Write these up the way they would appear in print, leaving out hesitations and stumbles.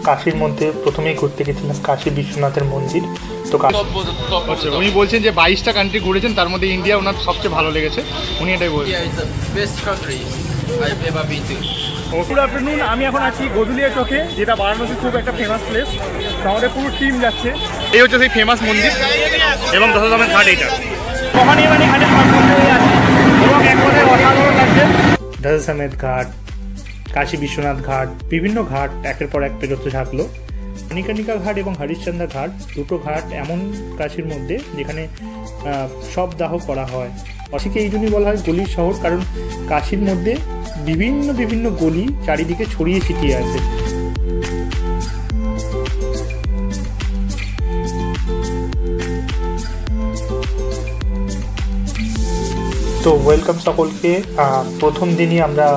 কাশীর মধ্যে প্রথমেই ঘুরতে গেছিলাম কাশী বিশ্বনাথের মন্দির। তো আচ্ছা, উনি বলছেন যে 22টা কান্ট্রি ঘুরেছেন, তার মধ্যে ইন্ডিয়া ওনার সবচেয়ে ভালো লেগেছে, উনি এটাই বলছেন। গুড আফটারনুন, আমি এখন আছি গদুলিয়া চকে, যেটা বারাণসী খুব একটা ফেমাস প্লেস। তো আমাদের পুরো টিম যাচ্ছে। এই হচ্ছে সেই ফেমাস মন্দির এবং দশাধামের ঘাট এইটা। কখনই মানে ঘাটের মধ্যে আছে এবং একবারে অসাধারণ লাগছে। দশাধামের ঘাট, কাশী বিশ্বনাথ ঘাট, বিভিন্ন ঘাট একের পর এক পেরোতে থাকলো। মণিকর্ণিকা ঘাট এবং হরিশ্চন্দ্র ঘাট, দুটো ঘাট এমন কাশীর মধ্যে যেখানে সব দাহ করা হয়। কাশীকে এই জন্যই বলা হয় গলির শহর, কারণ কাশীর মধ্যে বিভিন্ন বিভিন্ন গলি চারিদিকে ছড়িয়ে ছিটিয়ে আছে। তো ওয়েলকাম সকলকে। প্রথম দিনই আমরা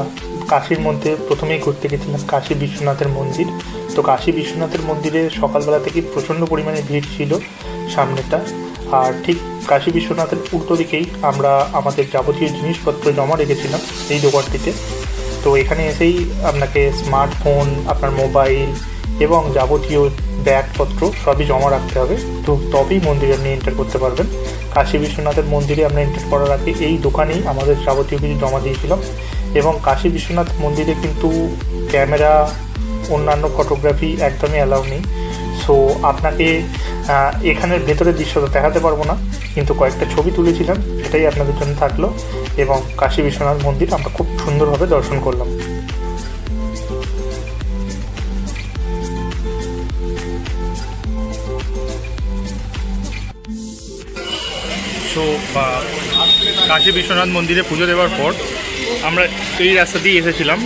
কাশীর মধ্যে প্রথমেই ঘুরতে গেছিলাম কাশী বিশ্বনাথের মন্দির। তো কাশী বিশ্বনাথের মন্দিরে সকালবেলা থেকে প্রচণ্ড পরিমাণে ভিড় ছিল সামনেটা। আর ঠিক কাশী বিশ্বনাথের উল্টো দিকেই আমরা আমাদের যাবতীয় জিনিসপত্র জমা রেখেছিলাম এই দোকানটিতে। তো এখানে এসেই আপনাকে স্মার্টফোন, আপনার মোবাইল এবং যাবতীয় ব্যাগপত্র সবই জমা রাখতে হবে। তো তবেই মন্দিরে আপনি এন্টার করতে পারবেন। কাশী বিশ্বনাথের মন্দিরে আমরা এন্টার করার আগে এই দোকানেই আমাদের যাবতীয় কিছু জমা দিয়েছিলাম। এবং কাশী বিশ্বনাথ মন্দিরে কিন্তু ক্যামেরা, অন্যান্য ফটোগ্রাফি একদমই অ্যালাউ নেই। সো আপনাকে এখানের ভেতরের দৃশ্যটা দেখাতে পারবো না, কিন্তু কয়েকটা ছবি তুলেছিলাম, সেটাই আপনাদের জন্য থাকলো। এবং কাশী বিশ্বনাথ মন্দির আমরা খুব সুন্দরভাবে দর্শন করলাম। সো কাশী বিশ্বনাথ মন্দিরে পুজো দেওয়ার পর আমরা এই রাস্তা দিয়ে এসেছিলাম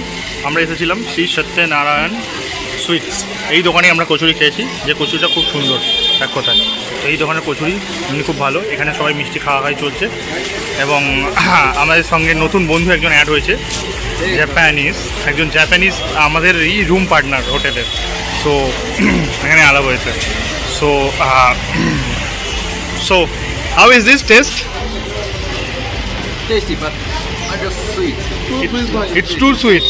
শ্রী সত্যনারায়ণ সুইটস। এই দোকানে আমরা কচুরি খেয়েছি, যে কচুরিটা খুব সুন্দর এক কথায়। এই দোকানের কচুরি এমনি খুব ভালো। এখানে সবাই মিষ্টি খাওয়া চলছে এবং আমাদের সঙ্গে নতুন বন্ধু একজন অ্যাড হয়েছে, একজন জাপানিজ, আমাদের এই রুম পার্টনার হোটেলের। সো এখানে আলাপ হয়েছে। So how is this taste? Tasty, but just sweet. It's too sweet.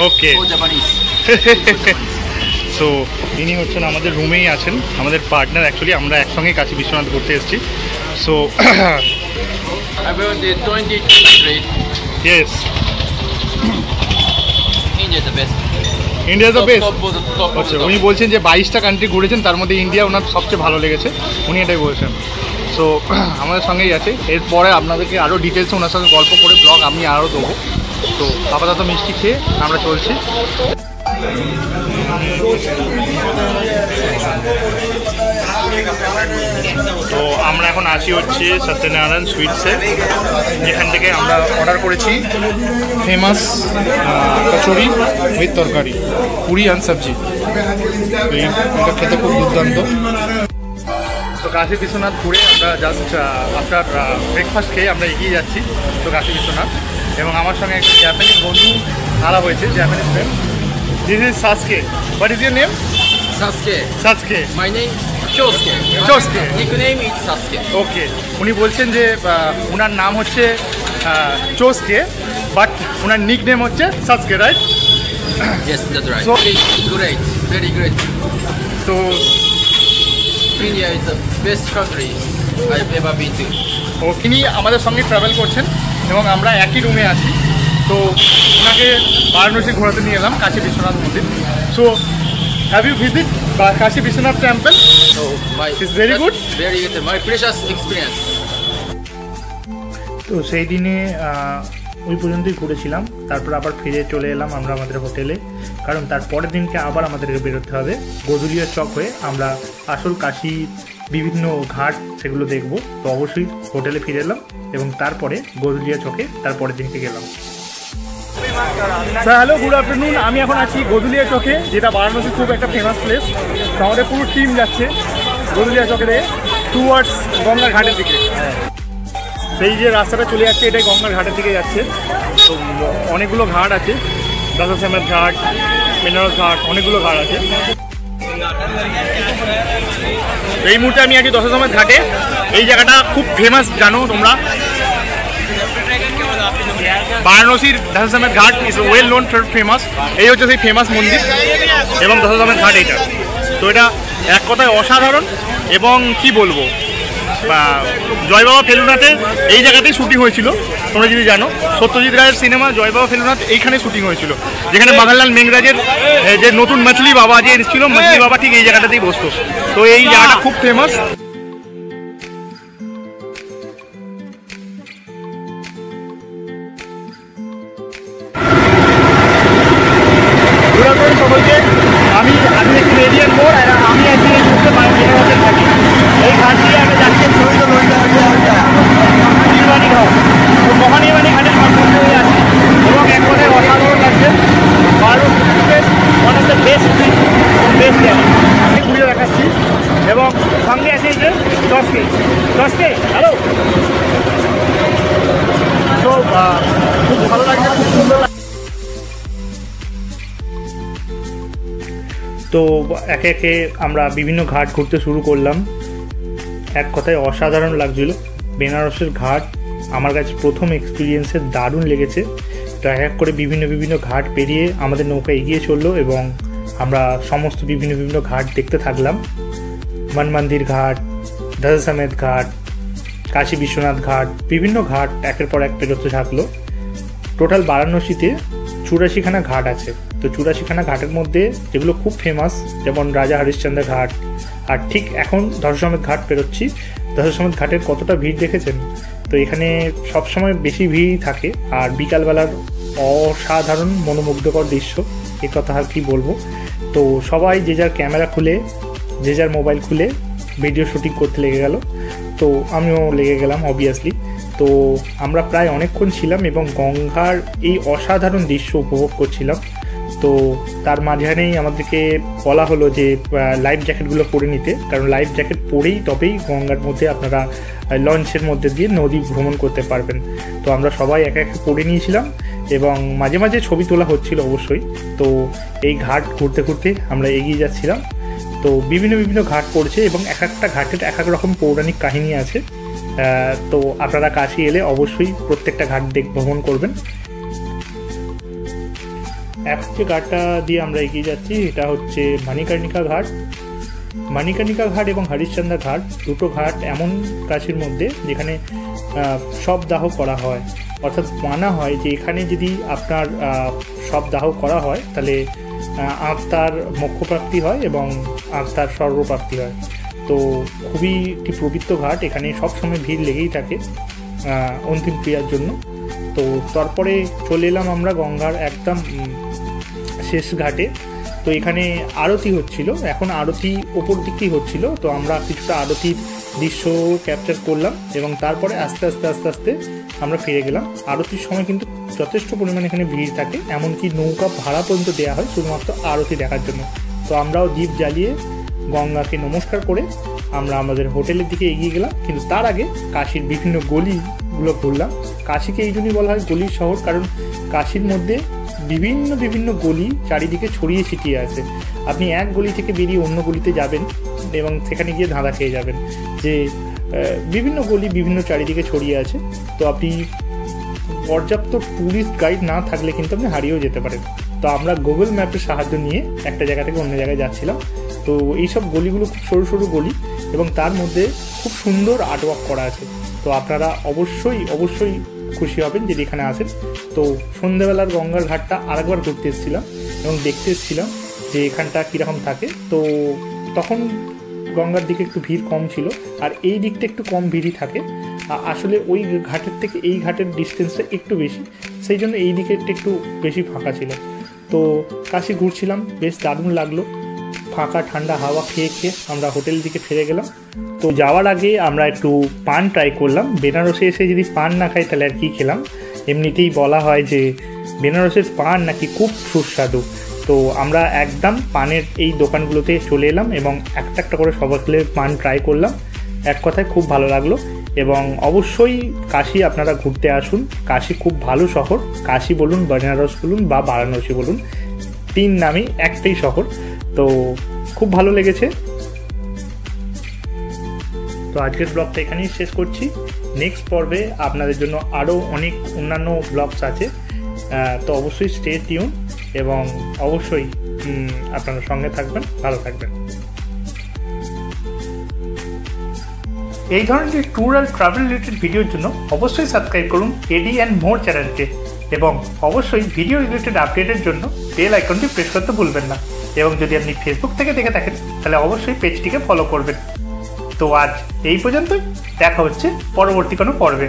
Okay. For Japanese. So ইনি হচ্ছেন আমাদের রুমেই আছেন, আমাদের পার্টনার। অ্যাকচুয়ালি আমরা একসঙ্গে কাশী বিশ্বনাথ ঘুরতে এসেছি। So About the 20th street, yes, India is the best. India is the best. Top আচ্ছা, উনি বলছেন যে 22টা কান্ট্রি ঘুরেছেন, তার মধ্যে ইন্ডিয়া ওনার সবচেয়ে ভালো লেগেছে, উনি এটাই বলছেন। সো আমাদের সঙ্গেই আছে। এরপরে আপনাদেরকে আরও ডিটেলসে ওনার সঙ্গে গল্প করে ব্লগ আমি আরও দেবো। তো আপাতত মিষ্টি খেয়ে আমরা চলছি। তো আমরা এখন আসি হচ্ছে সত্যনারায়ণ সুইটসে, যেখান থেকে আমরা অর্ডার করেছি ফেমাস কচুরি উইথ তরকারি, পুরি অ্যান্ড সবজি। এটা খেতে খুব দুর্দান্ত। তো কাশী বিশ্বনাথ ঘুরে আমরা জাস্ট আফটার ব্রেকফাস্ট খেয়ে আমরা এগিয়ে যাচ্ছি তো কাশী বিশ্বনাথ। এবং আমার সঙ্গে একটা জাপানিজ বন্ধু আলাপ হয়েছে, Japanese friend. This is সাসকে। What is your name? সাসকে। My name Chosuke. Nickname is Sasuke. ওকে। উনি বলছেন যে ওনার নাম হচ্ছে চোসকে, বাট ওনার নিক নেম হচ্ছে সাসকে, right? Yes, that's right. So- Great, very great. তো India is the best country I've ever been to. তিনি আমাদের সঙ্গে ট্রাভেল করছেন এবং আমরা একই রুমে আছি। তো ওনাকে বারাণসী ঘোরাতে নিয়ে এলাম কাশী বিশ্বনাথ মন্দির। So have you visit Kashi Vishwanath temple? So It's very good? Very good. My precious experience. তো সেই দিনে ওই পর্যন্তই ঘুরেছিলাম। তারপর আবার ফিরে চলে এলাম আমরা আমাদের হোটেলে, কারণ তার পরের দিনকে আবার আমাদেরকে বেরোতে হবে গদুলিয়া চক হয়ে। আমরা আসল কাশী বিভিন্ন ঘাট সেগুলো দেখব। তো অবশ্যই হোটেলে ফিরে এলাম এবং তারপরে গদুলিয়া চকে তার পরের দিনকে গেলাম। হ্যালো, গুড আফটারনুন, আমি এখন আছি গদুলিয়া চকে, যেটা বারাণসী খুব একটা ফেমাস প্লেস। তো আমাদের পুরো টিম যাচ্ছে গদুলিয়া চকে টুয়ার্ডস গঙ্গার ঘাটের দিকে। সেই যে রাস্তাটা চলে যাচ্ছে, এটাই গঙ্গার ঘাটের দিকে যাচ্ছে। তো অনেকগুলো ঘাট আছে, দশাশ্যামের ঘাট, বেনারস ঘাট, অনেকগুলো ঘাট আছে। এই মুহূর্তে আমি আছি দশাশ্যামের ঘাটে। এই জায়গাটা খুব ফেমাস, জানো তোমরা। বারাণসীর দশাশ্বমেধ ঘাট ইজ ওয়েল নোন ফেমাস। এই হচ্ছে সেই ফেমাস মন্দির এবং দশাশ্বমেধ ঘাট এইটা। তো এটা এক কথায় অসাধারণ এবং কি বলবো, জয় বাবা ফেলুনাথে এই জায়গাতেই শুটিং হয়েছিল। তোমরা যদি জানো, সত্যজিৎ রায়ের সিনেমা জয় বাবা ফেলুনাথ এইখানে শুটিং হয়েছিল, যেখানে বাঘালাল মেঘরাজের যে নতুন মাছলি বাবা যে এসেছিল, মাছলি বাবা ঠিক এই জায়গাটাতেই বসতো। তো এই জায়গাটা খুব ফেমাস। সবাইকে আমি একটি রেডিয়ান মোড়, আর আমি আজকে এই মুহূর্তে বেনারসে থাকি। এই ঘাট দিয়ে আমি যাচ্ছি মহানির্বাণী ঘাট। তো মহানির্বাণী ঘাটের মাধ্যমে হয়ে আছি এবং এক কথায় অসাধারণ লাগছে। বারাণসীর ওয়ান অফ দ্য বেস্ট আমি ঘুরে দেখাচ্ছি এবং সঙ্গে আছে যে 10K হ্যালো। তো খুব ভালো লাগছে, খুব সুন্দর লাগছে। তো একে একে আমরা বিভিন্ন ঘাট ঘুরতে শুরু করলাম। এক কথায় অসাধারণ লাগছিল। বেনারসের ঘাট আমার কাছে প্রথম এক্সপিরিয়েন্সে দারুণ লেগেছে। তো এক করে বিভিন্ন ঘাট পেরিয়ে আমাদের নৌকা এগিয়ে চললো এবং আমরা সমস্ত বিভিন্ন ঘাট দেখতে থাকলাম। মন মন্দির ঘাট, দশাশ্বমেধ ঘাট, কাশী বিশ্বনাথ ঘাট, বিভিন্ন ঘাট একের পর এক পেরোতে থাকলো। টোটাল বারাণসীতে 84খানা ঘাট আছে। তো 84খানা ঘাটের মধ্যে যেগুলো খুব ফেমাস, যেমন রাজা হরিশ্চন্দ্র ঘাট, আর ঠিক এখন দশাশ্বমেধ ঘাট পেরোচ্ছি। দশাশ্বমেধ ঘাটের কতটা ভিড় দেখেছেন? তো এখানে সবসময় বেশি ভিড়ই থাকে, আর বিকালবেলার অসাধারণ মনোমুগ্ধকর দৃশ্য, এ কথা আর কি বলবো। তো সবাই যে যার ক্যামেরা খুলে, যে যার মোবাইল খুলে ভিডিও শুটিং করতে লেগে গেল। তো আমিও লেগে গেলাম অবভিয়াসলি। তো আমরা প্রায় অনেকক্ষণ ছিলাম এবং গঙ্গার এই অসাধারণ দৃশ্য উপভোগ করছিলাম। তো তার মাঝখানেই আমাদেরকে বলা হলো যে লাইফ জ্যাকেটগুলো পরে নিতে, কারণ লাইফ জ্যাকেট পরেই তবেই গঙ্গার মধ্যে আপনারা লঞ্চের মধ্যে দিয়ে নদী ভ্রমণ করতে পারবেন। তো আমরা সবাই একে একে পরে নিয়েছিলাম এবং মাঝে মাঝে ছবি তোলা হচ্ছিল অবশ্যই। তো এই ঘাট ঘুরতে ঘুরতে আমরা এগিয়ে যাচ্ছিলাম। তো বিভিন্ন ঘাট পড়ছে এবং এক একটা ঘাটের এক এক রকম পৌরাণিক কাহিনী আছে। তো আপনারা কাশী এলে অবশ্যই প্রত্যেকটা ঘাট ভ্রমণ করবেন। এখন যে ঘাটটা দিয়ে আমরা এগিয়ে যাচ্ছি এটা হচ্ছে মণিকর্ণিকা ঘাট। মণিকর্ণিকা ঘাট এবং হরিশ্চন্দ্র ঘাট দুটো ঘাট এমন কাশীর মধ্যে যেখানে শব দাহ করা হয়। অর্থাৎ মানা হয় যে এখানে যদি আপনার শব দাহ করা হয় তাহলে আত্মার মোক্ষপ্রাপ্তি হয় এবং আত্মার স্বর্গপ্রাপ্তি হয়। তো খুবই একটি পবিত্র ঘাট, এখানে সবসময় ভিড় লেগেই থাকে অন্তিম ক্রিয়ার জন্য। তো তারপরে চলে এলাম আমরা গঙ্গার একদম শেষ ঘাটে। তো এখানে আরতি হচ্ছিল, এখন আরতি ওপর দিকেই হচ্ছিল। তো আমরা কিছুটা আরতির দৃশ্য ক্যাপচার করলাম এবং তারপরে আস্তে আস্তে আমরা ফিরে গেলাম। আরতির সময় কিন্তু যথেষ্ট পরিমাণে এখানে ভিড় থাকে, এমনকি নৌকা ভাড়া পর্যন্ত দেওয়া হয় শুধুমাত্র আরতি দেখার জন্য। তো আমরাও দীপ জ্বালিয়ে গঙ্গাকে নমস্কার করে আমরা আমাদের হোটেলের দিকে এগিয়ে গেলাম। কিন্তু তার আগে কাশীর বিভিন্ন গলিগুলো ঘুরলাম। কাশীকে এই জন্যই বলা হয় গলির শহর, কারণ কাশীর মধ্যে বিভিন্ন গলি চারিদিকে ছড়িয়ে ছিটিয়ে আছে। আপনি এক গলি থেকে বেরিয়ে অন্য গলিতে যাবেন এবং সেখানে গিয়ে ধাঁধা খেয়ে যাবেন যে বিভিন্ন গলি বিভিন্ন চারিদিকে ছড়িয়ে আছে। তো আপনি পর্যাপ্ত ট্যুরিস্ট গাইড না থাকলে কিন্তু আপনি হারিয়েও যেতে পারেন। তো আমরা গুগল ম্যাপের সাহায্য নিয়ে একটা জায়গা থেকে অন্য জায়গায় যাচ্ছিলাম। তো এইসব গলিগুলো খুব সরু গলি এবং তার মধ্যে খুব সুন্দর আর্টওয়ার্ক করা আছে। তো আপনারা অবশ্যই খুশি হবেন যদি এখানে আসেন। তো সন্ধ্যেবেলার গঙ্গার ঘাটটা আরেকবার ঘুরতে এসেছিলাম এবং দেখতে এসেছিলাম যে এখানটা কীরকম থাকে। তো তখন গঙ্গার দিকে একটু ভিড় কম ছিল, আর এই দিকটা একটু কম ভিড়ই থাকে। আসলে ওই ঘাটের থেকে এই ঘাটের ডিস্টেন্সটা একটু বেশি, সেই জন্য এই দিকেরটা একটু বেশি ফাঁকা ছিল। তো কাশী ঘুরছিলাম, বেশ দারুণ লাগলো। ফাঁকা ঠান্ডা হাওয়া খেয়ে আমরা হোটেল দিকে ফিরে গেলাম। তো যাওয়ার আগে আমরা একটু পান ট্রাই করলাম। বেনারসে এসে যদি পান না খাই তাহলে আর কি খেলাম। এমনিতেই বলা হয় যে বেনারসের পান নাকি খুব সুস্বাদু। তো আমরা একদম পানের এই দোকানগুলোতে চলে এলাম এবং একটা করে সবাই পান ট্রাই করলাম। এক কথায় খুব ভালো লাগলো। এবং অবশ্যই কাশী আপনারা ঘুরতে আসুন। কাশী খুব ভালো শহর। কাশী বলুন, বেনারস বলুন বা বারাণসী বলুন, তিন নামই একটাই শহর। তো খুব ভালো লেগেছে। তো আজকের ব্লগটা এখানেই শেষ করছি। নেক্সট পর্বে আপনাদের জন্য আরও অনেক অন্যান্য ব্লগস আছে, তো অবশ্যই স্টে টিউন এবং অবশ্যই আপনারা সঙ্গে থাকবেন, ভালো থাকবেন। এই ধরনের ট্যুর আর ট্রাভেল রিলেটেড ভিডিওর জন্য অবশ্যই সাবস্ক্রাইব করুন এডি অ্যান্ড মোর চ্যানেলকে এবং অবশ্যই ভিডিও রিলেটেড আপডেটের জন্য বেল আইকনটি প্রেস করতে ভুলবেন না। এবং যদি আপনি ফেসবুক থেকে দেখে থাকেন তাহলে অবশ্যই পেজটিকে ফলো করবেন। তো আজ এই পর্যন্তই, দেখা হচ্ছে পরবর্তী কোনো পর্বে।